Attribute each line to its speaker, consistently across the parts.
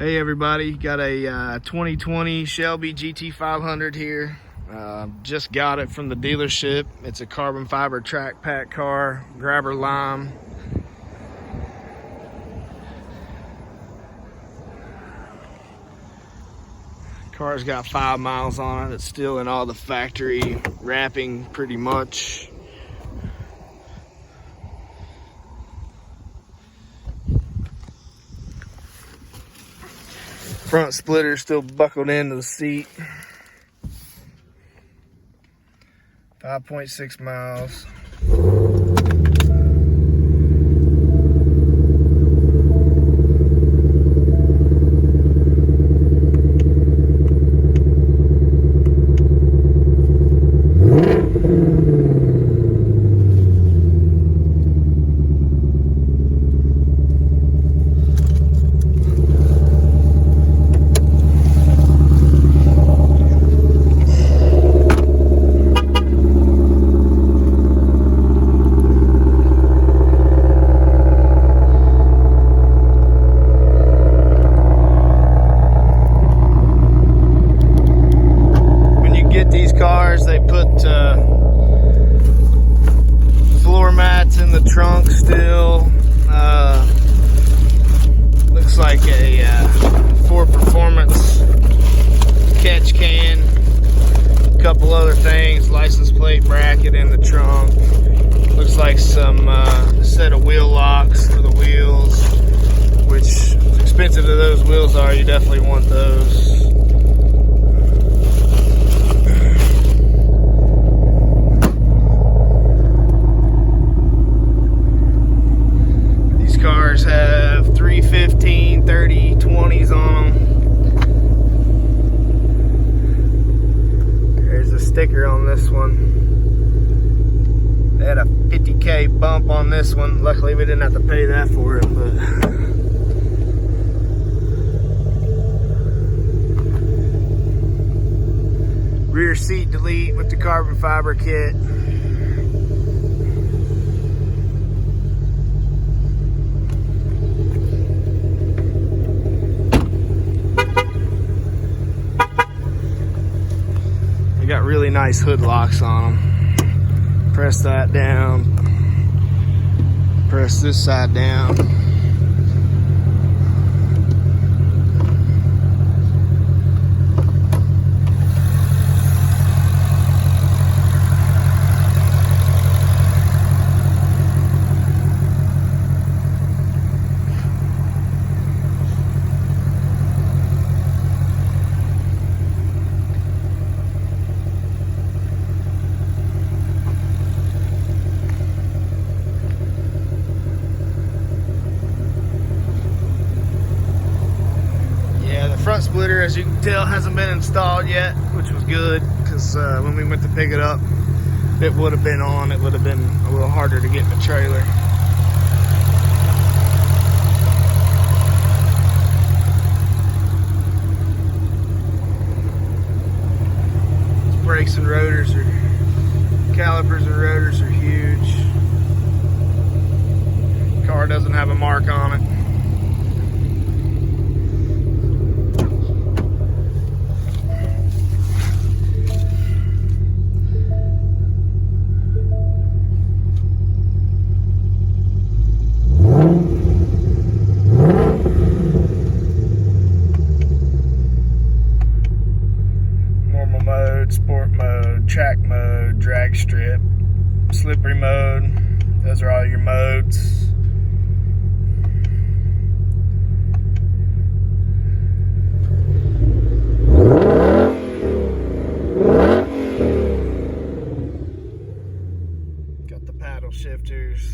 Speaker 1: Hey everybody, got a 2020 Shelby GT500 here. Just got it from the dealership. It's a carbon fiber track pack car, grabber lime. Car's got 5 miles on it. It's still in all the factory wrapping pretty much. Front splitter still buckled into the seat. 5.6 miles. These cars, they put floor mats in the trunk still. Looks like a Ford Performance catch can, a couple other things, license plate bracket in the trunk. Looks like some set of wheel locks for the wheels, which, as expensive as those wheels are, you definitely want those. Cars have 315, 30, 20s on them. There's a sticker on this one. They had a 50K bump on this one. Luckily we didn't have to pay that for it, but rear seat delete with the carbon fiber kit. Got really nice hood locks on them. Press that down. Press this side down. Front splitter, as you can tell, hasn't been installed yet, which was good, because when we went to pick it up, it would have been on. It would have been a little harder to get in the trailer. These brakes and rotors are, calipers and rotors are huge. Car doesn't have a mark on it. Sport mode, track mode, drag strip, slippery mode. Those are all your modes. Got the paddle shifters.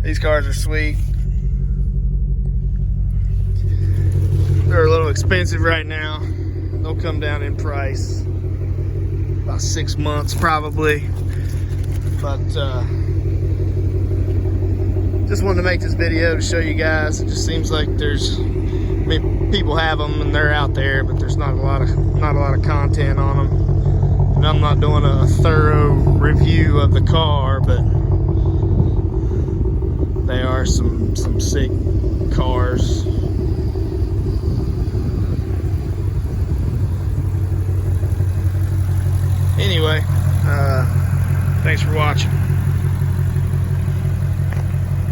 Speaker 1: These cars are sweet. They're a little expensive right now. They'll come down in price about 6 months probably, but just wanted to make this video to show you guys. It just seems like there's, I mean, people have them and they're out there, but there's not a lot of content on them. And I'm not doing a thorough review of the car, but there's some sick cars. Anyway, thanks for watching.